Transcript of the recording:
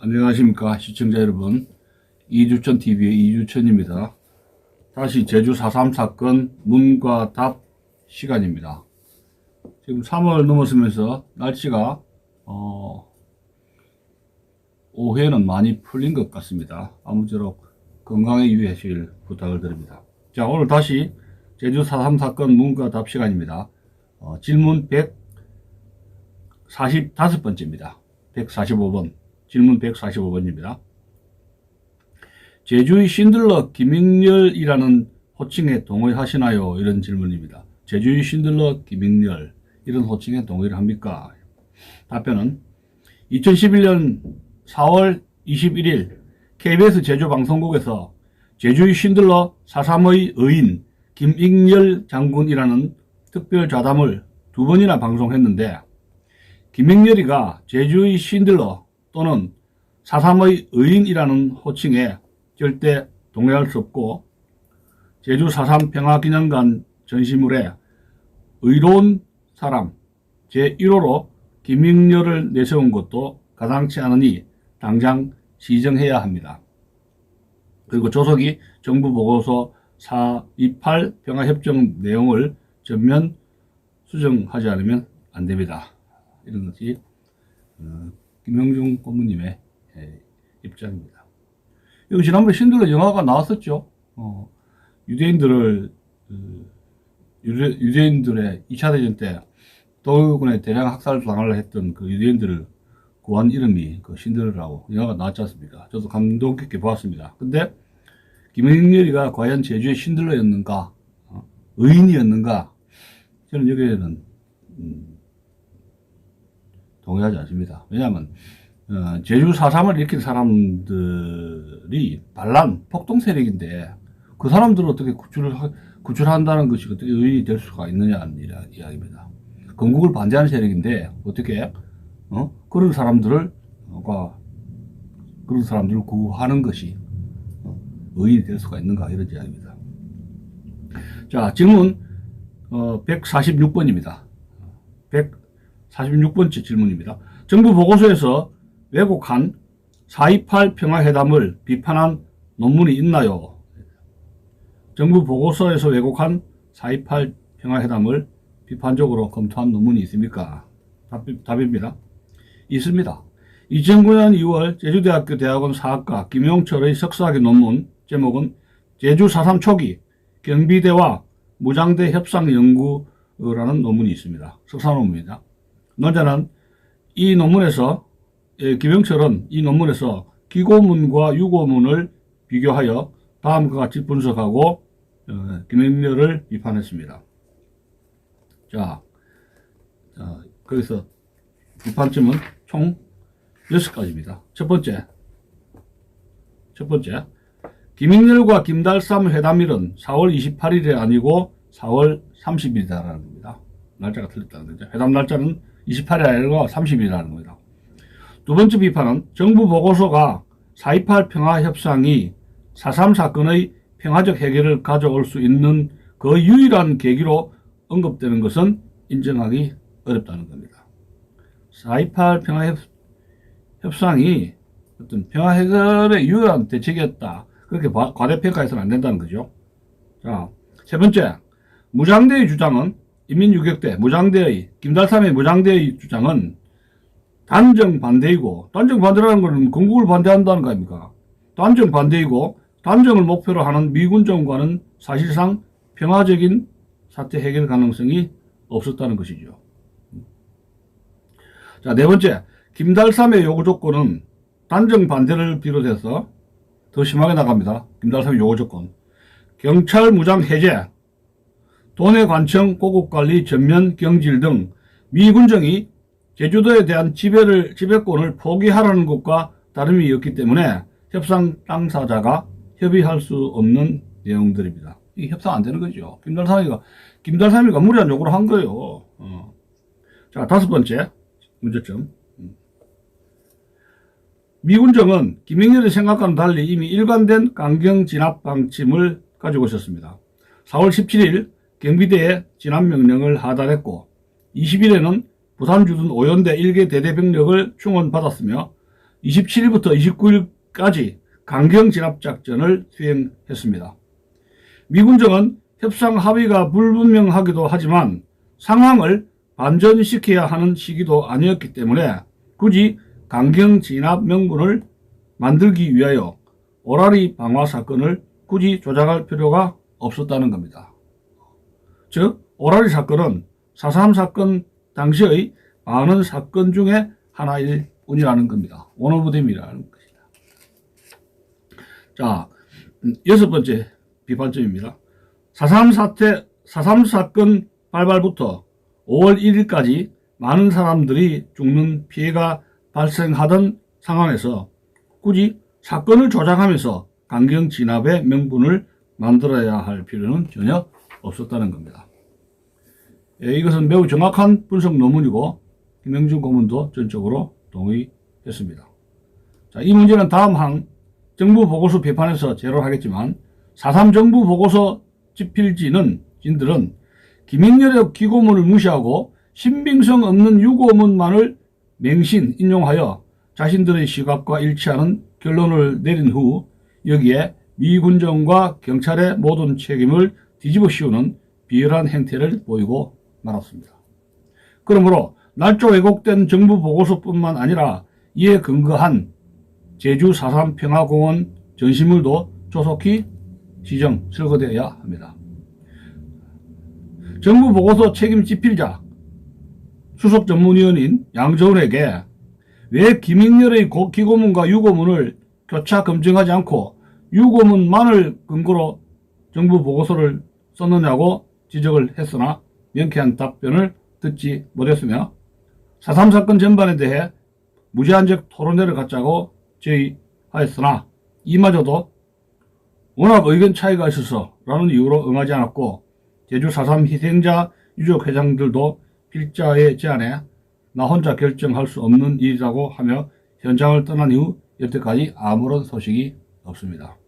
안녕하십니까 시청자 여러분, 이주천TV의 이주천입니다. 다시 제주 4.3 사건 문과 답 시간입니다. 지금 3월 넘었으면서 날씨가 오후에는 많이 풀린 것 같습니다. 아무쪼록 건강에 유의하실 부탁을 드립니다. 자, 오늘 다시 제주 4.3 사건 문과 답 시간입니다. 질문 145번째입니다. 145번. 질문 145번입니다. 제주의 신들러 김익렬이라는 호칭에 동의하시나요? 이런 질문입니다. 제주의 신들러 김익렬, 이런 호칭에 동의를 합니까? 답변은 2011년 4월 21일 KBS 제주방송국에서 제주의 신들러 4.3의 의인 김익렬 장군이라는 특별좌담을 2번이나 방송했는데, 김익렬이가 제주의 신들러 또는 4.3의 의인이라는 호칭에 절대 동의할 수 없고, 제주 4.3 평화기념관 전시물에 의로운 사람 제1호로 김익렬을 내세운 것도 가당치 않으니 당장 시정해야 합니다. 그리고 조석이 정부 보고서 428 평화협정 내용을 전면 수정하지 않으면 안 됩니다. 이런 것이 김영중 고문님의 입장입니다. 여기 지난번에 신들러 영화가 나왔었죠. 유대인들의 2차 대전 때 도군의 대량 학살을 당하려 했던 그 유대인들을 구한 이름이 그 신들러라고 영화가 나왔지 않습니까? 저도 감동 깊게 보았습니다. 근데 김익렬이가 과연 제주의 신들러였는가, 의인이었는가, 저는 여기에는 동의하지 않습니다. 왜냐하면 제주 4.3을 일으킨 사람들이 반란 폭동 세력인데, 그 사람들을 어떻게 구출한다는 것이 어떻게 의인이 될 수가 있느냐는 이야기입니다. 건국을 반대하는 세력인데 어떻게 그런 사람들을 구하는 것이 의인이 될 수가 있는가, 이런 이야기입니다. 자, 질문 146번입니다. 146번째 질문입니다. 정부 보고서에서 왜곡한 4.28 평화회담을 비판한 논문이 있나요? 정부 보고서에서 왜곡한 4.28 평화회담을 비판적으로 검토한 논문이 있습니까? 답입니다. 있습니다. 2009년 2월 제주대학교 대학원 사학과 김용철의 석사학위 논문 제목은 제주 4.3 초기 경비대와 무장대 협상 연구라는 논문이 있습니다. 석사 논문입니다. 논자는 김영철은 이 논문에서 기고문과 유고문을 비교하여 다음과 같이 분석하고 김익렬을 비판했습니다. 자, 거기서 비판점은 총 6가지입니다. 첫 번째, 김익렬과 김달삼 회담일은 4월 28일이 아니고 4월 30일이라는 겁니다. 날짜가 틀렸다는 거죠. 회담 날짜는 28일이 아니고 30일이라는 겁니다. 두 번째 비판은 정부 보고서가 4.28 평화협상이 4.3 사건의 평화적 해결을 가져올 수 있는 그 유일한 계기로 언급되는 것은 인정하기 어렵다는 겁니다. 4.28 평화협상이 어떤 평화 해결의 유일한 대책이었다, 그렇게 과대평가해서는 안 된다는 거죠. 자, 세 번째, 무장대의 주장은 인민유격대 무장대의 김달삼의 무장대의 주장은 단정 반대이고, 단정 반대라는 것은 건국을 반대한다는 거 아닙니까? 단정 반대이고, 단정을 목표로 하는 미군 정부와는 사실상 평화적인 사태 해결 가능성이 없었다는 것이죠. 자, 네 번째, 김달삼의 요구 조건은 단정 반대를 비롯해서 더 심하게 나갑니다. 김달삼의 요구 조건: 경찰 무장 해제, 도내 관청 고급관리 전면 경질 등 미군정이 제주도에 대한 지배권을 포기하라는 것과 다름이 없기 때문에 협상 당사자가 협의할 수 없는 내용들입니다. 이 협상 안 되는 거죠. 김달삼이가 무리한 요구를 한 거예요. 자, 다섯 번째 문제점. 미군정은 김익렬의 생각과는 달리 이미 일관된 강경 진압 방침을 가지고 있었습니다. 4월 17일 경비대에 진압 명령을 하달했고, 20일에는 부산 주둔 오연대 1개 대대병력을 충원받았으며 27일부터 29일까지 강경 진압작전을 수행했습니다. 미군정은 협상 합의가 불분명하기도 하지만 상황을 반전시켜야 하는 시기도 아니었기 때문에 굳이 강경 진압 명분을 만들기 위하여 오라리 방화 사건을 굳이 조작할 필요가 없었다는 겁니다. 즉 오라리 사건은 4.3 사건 당시의 많은 사건 중에 하나일 뿐이라는 겁니다. One of them이라는 것이다. 자, 6번째 비판점입니다. 4.3 사건 발발부터 5월 1일까지 많은 사람들이 죽는 피해가 발생하던 상황에서 굳이 사건을 조작하면서 강경 진압의 명분을 만들어야 할 필요는 전혀 없었다는 겁니다. 이것은 매우 정확한 분석 논문이고 김영준 고문도 전적으로 동의했습니다. 자, 이 문제는 다음 항 정부 보고서 비판에서 제로를 하겠지만 4.3 정부 보고서 집필진들은 김인열의 기고문을 무시하고 신빙성 없는 유고문만을 맹신 인용하여 자신들의 시각과 일치하는 결론을 내린 후 여기에 미군정과 경찰의 모든 책임을 뒤집어 씌우는 비열한 행태를 보이고 말았습니다. 그러므로 날조 왜곡된 정부 보고서뿐만 아니라 이에 근거한 제주 4.3 평화공원 전시물도 조속히 지정 철거되어야 합니다. 정부 보고서 책임 집필자 수석 전문위원인 양저은에게 왜 김인열의 기고문과 유고문을 교차 검증하지 않고 유고문만을 근거로 정부 보고서를 썼느냐고 지적을 했으나 명쾌한 답변을 듣지 못했으며 4.3 사건 전반에 대해 무제한적 토론회를 갖자고 제의하였으나 이마저도 워낙 의견 차이가 있어서 라는 이유로 응하지 않았고 제주 4.3 희생자 유족 회장들도 필자의 제안에 나 혼자 결정할 수 없는 일이라고 하며 현장을 떠난 이후 여태까지 아무런 소식이 없습니다.